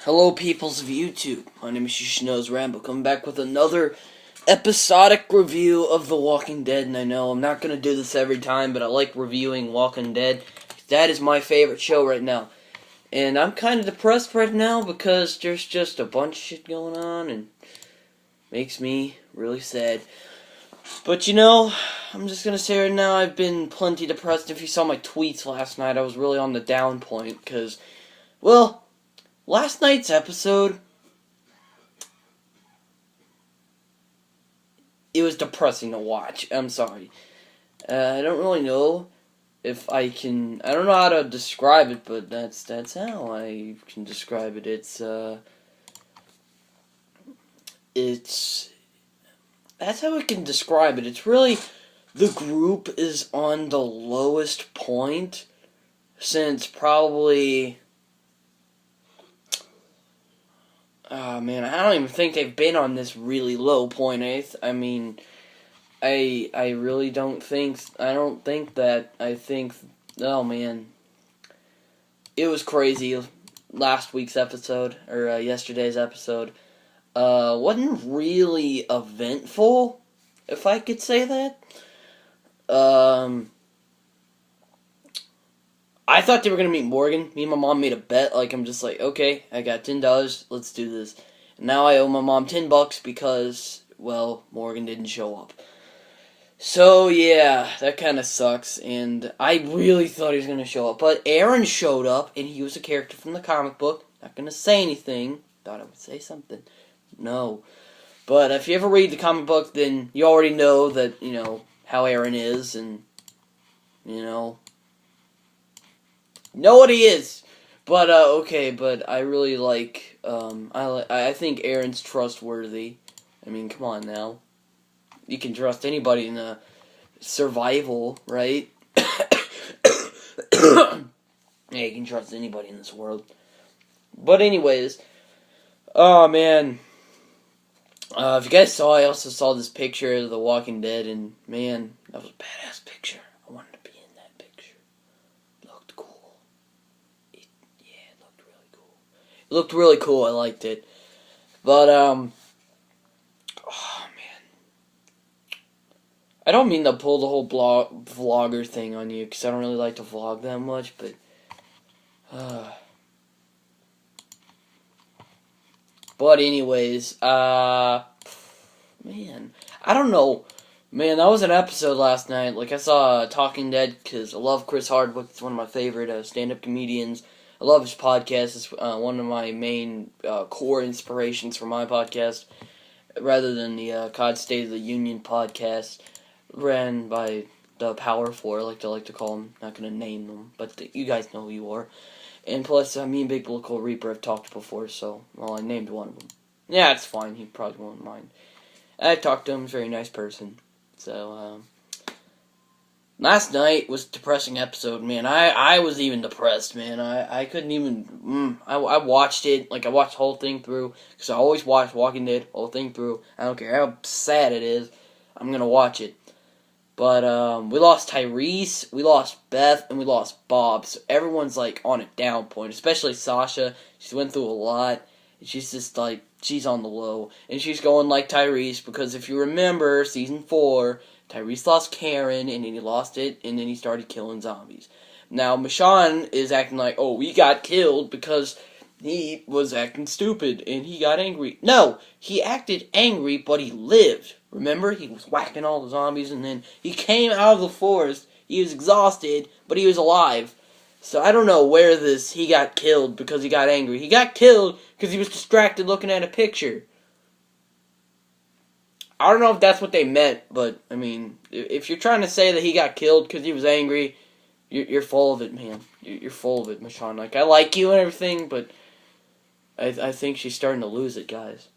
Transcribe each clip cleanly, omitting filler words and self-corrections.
Hello, peoples of YouTube. My name is Shishinose Rambo, coming back with another episodic review of The Walking Dead. And I know I'm not going to do this every time, but I like reviewing Walking Dead. That is my favorite show right now. And I'm kind of depressed right now because there's just a bunch of shit going on and makes me really sad. But I'm just going to say right now I've been plenty depressed. If you saw my tweets last night, I was really on the down point because, well, last night's episode, it was depressing to watch. I'm sorry. I don't really know if I can. I don't know how to describe it, but that's how I can describe it. It's that's how I can describe it. It's really, the group is on the lowest point since probably. Oh man, I don't even think they've been on this really low point. I mean, I really don't think. I don't think that. I think. Oh man, it was crazy. Last week's episode or yesterday's episode wasn't really eventful, if I could say that. I thought they were gonna meet Morgan. Me and my mom made a bet. Like, I'm just like, okay, I got $10. Let's do this. And now I owe my mom $10 because, well, Morgan didn't show up. So yeah, that kind of sucks. And I really thought he was gonna show up, but Aaron showed up, and he was a character from the comic book. Not gonna say anything. Thought I would say something. No. But if you ever read the comic book, then you already know that how Aaron is, and know what he is. But okay, but I really like I think Aaron's trustworthy. I mean, come on now. You can trust anybody in a survival, right? Yeah, you can trust anybody in this world. But anyways, oh man. If you guys saw, I also saw this picture of The Walking Dead, and man, that was a badass picture. I wanted to be in that picture. It looked cool. It looked really cool. It looked really cool. I liked it. But oh man, I don't mean to pull the whole vlogger thing on you because I don't really like to vlog that much, but but anyways, man, I don't know. Man, that was an episode last night. Like, I saw Talking Dead because I love Chris Hardwick. It's one of my favorite stand-up comedians. I love his podcast. It's one of my main core inspirations for my podcast, rather than the COD State of the Union podcast ran by the Power Four, like to call them. Not going to name them, but you guys know who you are. And plus, me and Big Local Reaper have talked before, so, well, I named one of them. Yeah, it's fine. He probably won't mind. I talked to him. He's a very nice person. So, last night was a depressing episode, man. I was even depressed, man. I couldn't even, I watched it, like, I watched the whole thing through, because I always watch Walking Dead, whole thing through. I don't care how sad it is, I'm gonna watch it. But, we lost Tyrese, we lost Beth, and we lost Bob, so everyone's, like, on a down point, especially Sasha. She went through a lot, and she's just, like, she's on the low, and she's going like Tyrese, because if you remember, Season 4, Tyrese lost Karen, and then he lost it, and then he started killing zombies. Now, Michonne is acting like, oh, he got killed because he was acting stupid, and he got angry. No, he acted angry, but he lived. Remember, he was whacking all the zombies, and then he came out of the forest. He was exhausted, but he was alive. So I don't know where he got killed because he got angry. He got killed because he was distracted looking at a picture. I don't know if that's what they meant, but, I mean, if you're trying to say that he got killed because he was angry, you're full of it, man. You're full of it, Michonne. Like, I like you and everything, but I think she's starting to lose it, guys.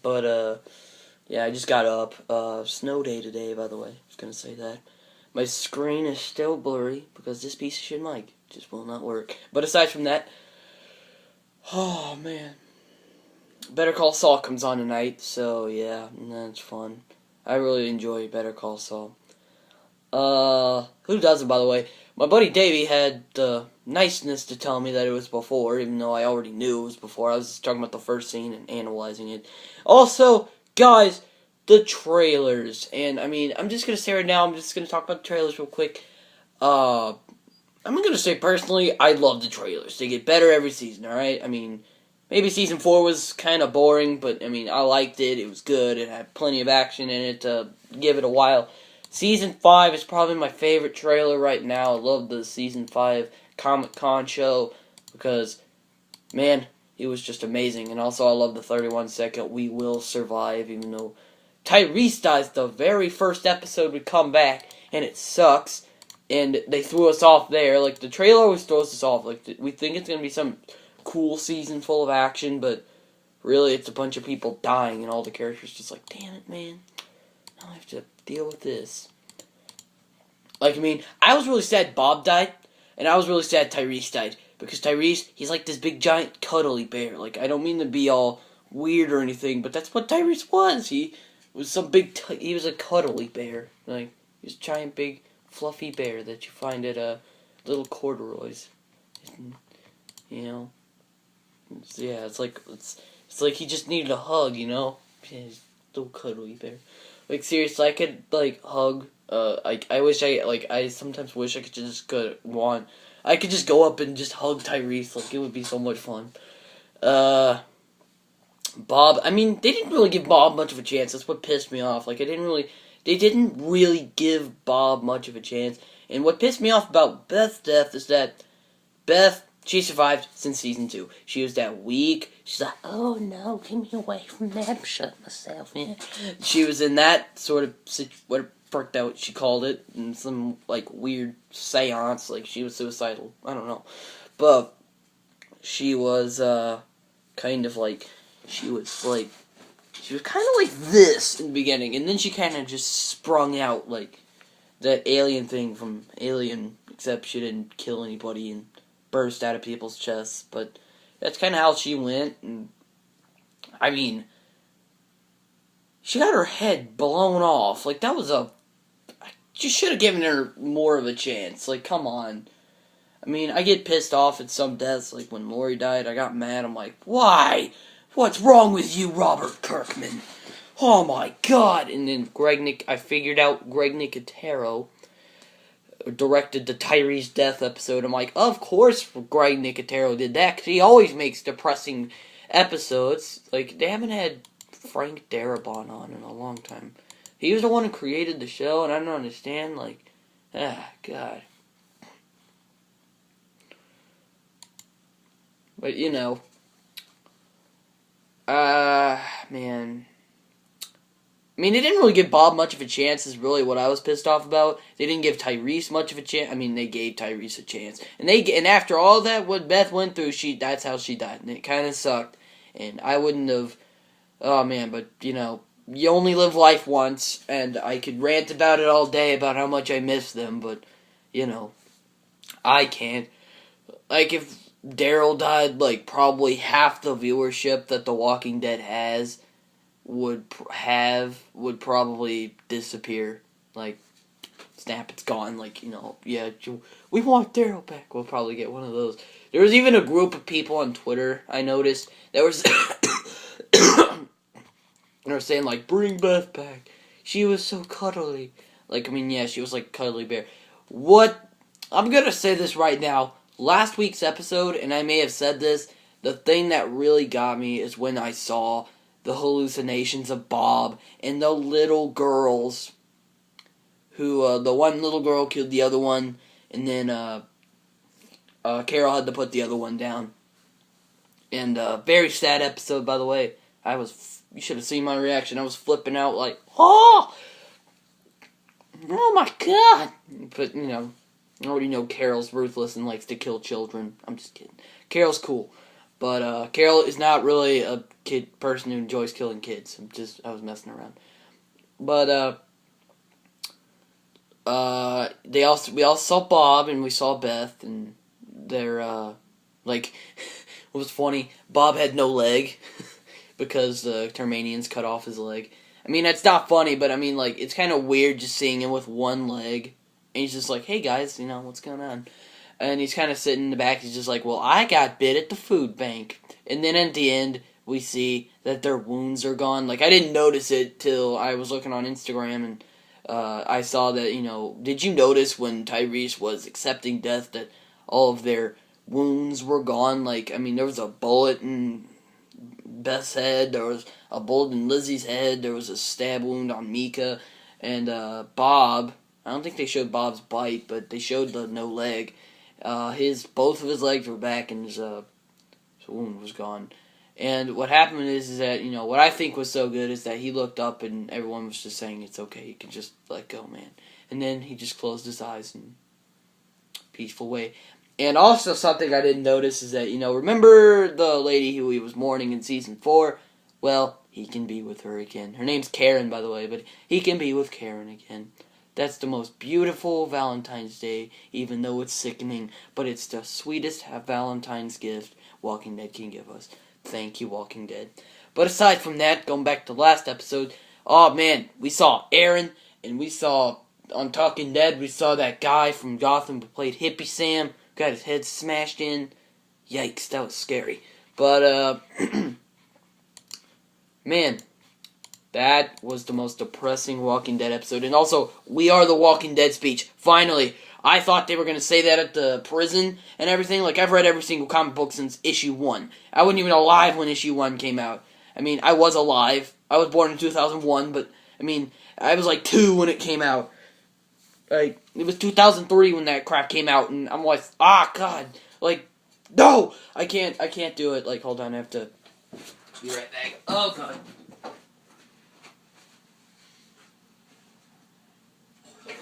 But, yeah, I just got up. Snow day today, by the way. I was going to say that. My screen is still blurry because this piece of shit mic just will not work. But aside from that, oh, man. Better Call Saul comes on tonight, so yeah, that's fun. I really enjoy Better Call Saul. Who doesn't, by the way? My buddy Davey had the niceness to tell me that it was before, even though I already knew it was before. I was just talking about the first scene and analyzing it. Also, guys, the trailers. And, I mean, I'm just going to say right now, I'm just going to talk about the trailers real quick. I'm going to say, personally, I love the trailers. They get better every season, alright? I mean, maybe Season 4 was kind of boring, but, I mean, I liked it. It was good. It had plenty of action in it to give it a while. Season 5 is probably my favorite trailer right now. I love the Season 5 Comic-Con show because, man, it was just amazing. And also, I love the 31-second We Will Survive, even though Tyrese dies the very first episode we come back, and it sucks. And they threw us off there. Like, the trailer always throws us off. Like, we think it's going to be some cool season full of action, but really it's a bunch of people dying, and all the characters just like, damn it, man. Now I have to deal with this. Like, I mean, I was really sad Bob died, and I was really sad Tyrese died. Because Tyrese, he's like this big, giant, cuddly bear. Like, I don't mean to be all weird or anything, but that's what Tyrese was. He was some big, he was a cuddly bear. Like, he was a giant, big, fluffy bear that you find at little corduroys. You know? It's like he just needed a hug, you know? Yeah, he's a little cuddly bear. Like, seriously, I could, like, hug, I sometimes wish I could just I could just go up and just hug Tyrese, like, it would be so much fun. Bob, I mean, they didn't really give Bob much of a chance, that's what pissed me off, like, they didn't really give Bob much of a chance, and what pissed me off about Beth's death is that Beth, she survived since Season 2. She was that weak. She's like, oh no, get me away from that. I'm shutting myself in. She was in that sort of, what she called it, in some, like, weird seance. Like, she was suicidal. I don't know. But she was, kind of like, she was kind of like this in the beginning. And then she kind of just sprung out, like, that alien thing from Alien, except she didn't kill anybody and burst out of people's chests, but that's kind of how she went, and I mean, she got her head blown off, like, that was you should have given her more of a chance, like, come on. I mean, I get pissed off at some deaths, like, when Lori died, I got mad, I'm like, why? What's wrong with you, Robert Kirkman? Oh my god, and then I figured out Greg Nicotero directed the Tyrese death episode. I'm like, of course Greg Nicotero did that, because he always makes depressing episodes. Like, they haven't had Frank Darabont on in a long time. He was the one who created the show, and I don't understand, like, God. But, you know, man. I mean, they didn't really give Bob much of a chance is really what I was pissed off about. They didn't give Tyrese much of a chance. I mean, they gave Tyrese a chance. And after all that, what Beth went through, that's how she died. And it kind of sucked. And I wouldn't have, oh man, but, you know, you only live life once. And I could rant about it all day about how much I miss them. But, you know, I can't. Like, if Daryl died, like, probably half the viewership that The Walking Dead has would probably disappear. Like, snap, it's gone. Like, you know, yeah, we want Daryl back. We'll probably get one of those. There was even a group of people on Twitter, I noticed, that was they were saying, like, bring Beth back. She was so cuddly. Like, I mean, yeah, she was like a cuddly bear. I'm gonna say this right now. Last week's episode, and I may have said this, the thing that really got me is when I saw the hallucinations of Bob and the little girls who, the one little girl killed the other one, and then, Carol had to put the other one down. And, very sad episode, by the way. You should have seen my reaction. I was flipping out like, oh my god! But, you know, I already know Carol's ruthless and likes to kill children. I'm just kidding. Carol's cool. But, Carol is not really a person who enjoys killing kids. I was messing around. But, we all saw Bob and we saw Beth, and they're, like, it was funny, Bob had no leg, because the Termanians cut off his leg. I mean, that's not funny, but I mean, like, it's kind of weird just seeing him with one leg, and he's just like, hey guys, you know, what's going on? and he's kind of sitting in the back. He's just like, well, I got bit at the food bank. And then at the end, we see that their wounds are gone. Like, I didn't notice it till I was looking on Instagram, and I saw that, did you notice when Tyrese was accepting death that all of their wounds were gone? Like, I mean, there was a bullet in Beth's head, there was a bullet in Lizzie's head, there was a stab wound on Mika, and Bob, I don't think they showed Bob's bite, but they showed the no leg. Both of his legs were back, and his wound was gone. And what happened is that, what I think was so good is that he looked up and everyone was just saying, it's okay, you can just let go, man. And then he just closed his eyes in a peaceful way. And also something I didn't notice is that, remember the lady who he was mourning in Season 4? Well, he can be with her again. Her name's Karen, by the way, but he can be with Karen again. That's the most beautiful Valentine's Day, even though it's sickening, but it's the sweetest Valentine's gift Walking Dead can give us. Thank you, Walking Dead. But aside from that, going back to last episode, oh man, we saw Aaron, and we saw, on Talking Dead, we saw that guy from Gotham who played Hippie Sam, got his head smashed in. Yikes, that was scary. But, man, that was the most depressing Walking Dead episode. And also, we are the Walking Dead speech. Finally. I thought they were going to say that at the prison and everything. Like, I've read every single comic book since issue 1. I wasn't even alive when issue 1 came out. I mean, I was alive. I was born in 2001, but, I mean, I was like 2 when it came out. Like, it was 2003 when that crap came out, and I'm like, God. Like, no! I can't do it. Like, hold on, I have to be right back. Oh, God.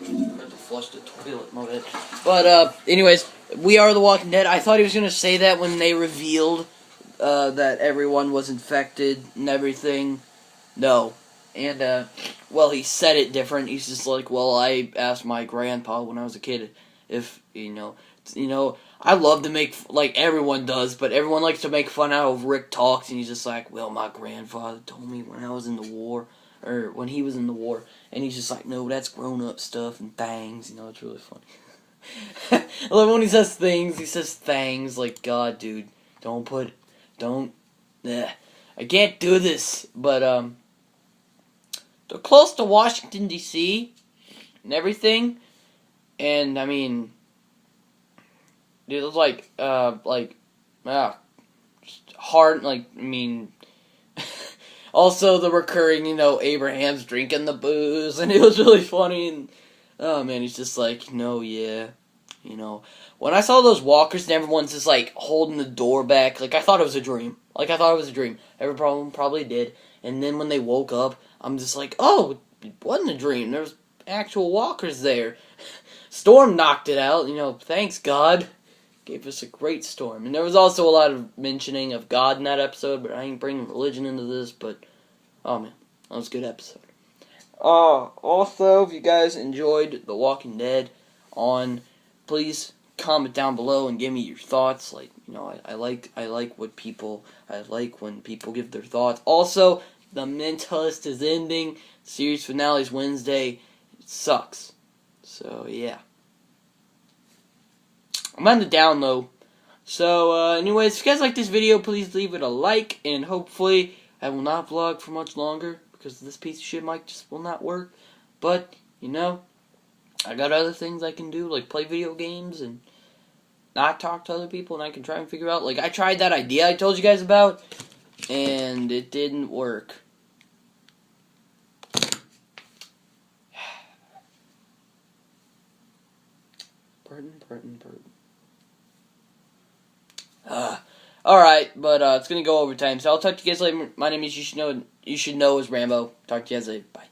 I have to flush the toilet, my bad. But, anyways, we are the Walking Dead. I thought he was going to say that when they revealed that everyone was infected and everything. No. And, well, he said it different. He's just like, well, I asked my grandpa when I was a kid if, I love to make, like everyone does, but everyone likes to make fun out of Rick Talks, and he's just like, well, my grandfather told me when I was in the war, or when he was in the war, and he's just like, no, that's grown-up stuff and things, it's really funny. I love when he says things, like, God, dude, I can't do this, but, they're close to Washington, D.C., and everything, and, I mean, dude, it was like, hard, like, I mean, also the recurring, Abraham's drinking the booze, and it was really funny, and, oh man, he's just like, no, yeah, when I saw those walkers and everyone's just, like, holding the door back, like, I thought it was a dream, every problem probably did, and then when they woke up, I'm just like, oh, it wasn't a dream, there's actual walkers there. Storm knocked it out, thanks God. Gave us a great storm. And there was also a lot of mentioning of God in that episode, but I ain't bringing religion into this, but, oh man, that was a good episode. Also, if you guys enjoyed The Walking Dead, please comment down below and give me your thoughts. Like, I like when people give their thoughts. Also, The Mentalist is ending. Series finale's Wednesday. It sucks. So, yeah. I'm on the down low. So, anyways, if you guys like this video, please leave it a like, and hopefully I will not vlog for much longer, because this piece of shit mic just will not work. But, I got other things I can do, like play video games, and not talk to other people, and I can try and figure out, like, I tried that idea I told you guys about, and it didn't work. Burton. Alright, but it's gonna go overtime, so I'll talk to you guys later. My name is You Should Know is Rambo. Talk to you guys later. Bye.